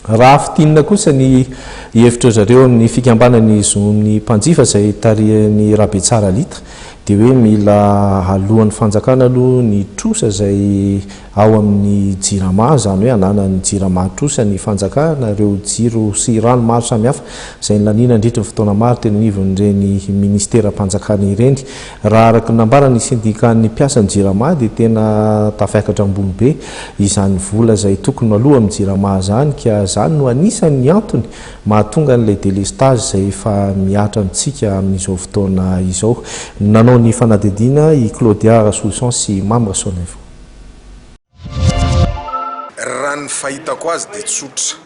raha fitinina kosa ny hevitra zareo amin'ny fikambanany zon'ny mpanjifa izay tarihany Rabetsara Litra dia hoe mila alohan'ny fanjakana aloha ny trosa izay ao amin'ny jirama, zany hoe ananany jirama trosa ny fanjakana, ireo jiro sy rano maro samihafa izay nylaniana andritra ny fotoana maro teny anivon'ireny ministera-mpanjakana ireny. Raha araka nambarany syndikan'ny mpiasan'ny jirama dia tena tafiakatra ambony be izany vola izay tokony aloha amin'ny jirama zany, ka zany no anisan'ny antony mahatonga n'ilay délestage izay efa miatra amintsika amin'izao fotoana izao. Nanao ny fanadidina i Claudia Rassoulson sy Mame Rasonevo. Raha ny fahitako azy dia tsotra,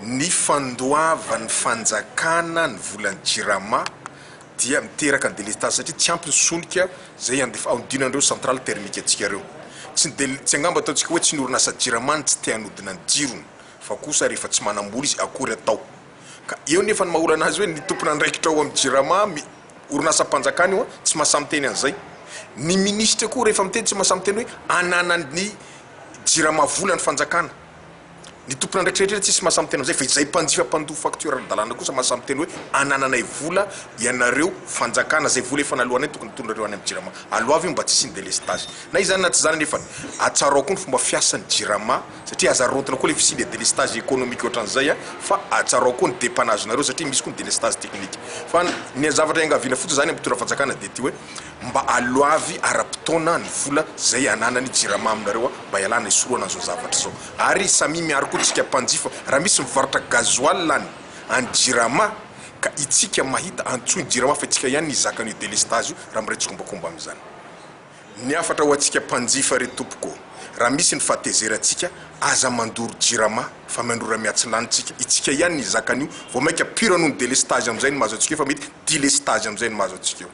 ny fandoavan'ny fanjakana ny volan'ny jirama dia miteraka ny délestage satria tsy ampy ny solika izay andinandreo centrale thermique atsika reo. Tsy angamba ataontsika hoe tsy ny orinasa jirama tsy te hanodina ny jirony, fa kosa rehefa tsy manambola izy akory atao. Ka eo nefa ny mahaola anazy hoe ny tompona andraikitra ao amin'ny jirama orinasa mpanjakana io tsy mahasamiteny an'izay. Ny ministre koa rehefa miteny tsy mahasamiteny hoe ananany jirama vola ny fanjakana. Ny tompona andraikitra tsisy mahasamiteny an'izay, fa izay mpanjifa mpandoa facture ara-dalàna kosa mahasamiteny hoe anananay vola ianareo fanjakana, zay vola efa naloanay tokony tondrareo any amin'ny jirama. Aloavy io mba tsy ny délestage. Na izany na tsy zany nefa atsarao koa ny fomba fiasan'ny jirama satria azarotina koa le fisiny délestage économique ohatran'izay fa atsarao koa ny dépannage-nareo satria misy koa ny délestage technique. Fa ny zavatra engaviana fotsiny zany amin'ny tora fanjakana dia ty hoe mba aloavy ara-potoana ny vola zay ananany jirama aminareo mba ialana isoroana an'izao zavatra zao. Ary samy miaro koa tsika mpanjifa raha misy mivarotra gasoil any jirama ka itsika mahita antsoiny jirama fa itsika ihany nizakany délestage io raha miretsokombakomba amin'izany. Ny afatra ho antsika mpanjifa re tompoko, raha misy ny fahatezerantsika aza mandoro jirama fa mandora miatsilanytsika itsika ihany nizakany io vao maika pire noho ny délestage amin'izay ny mahazo antsika io fa mety délestage amin'izay ny mahazo antsika io.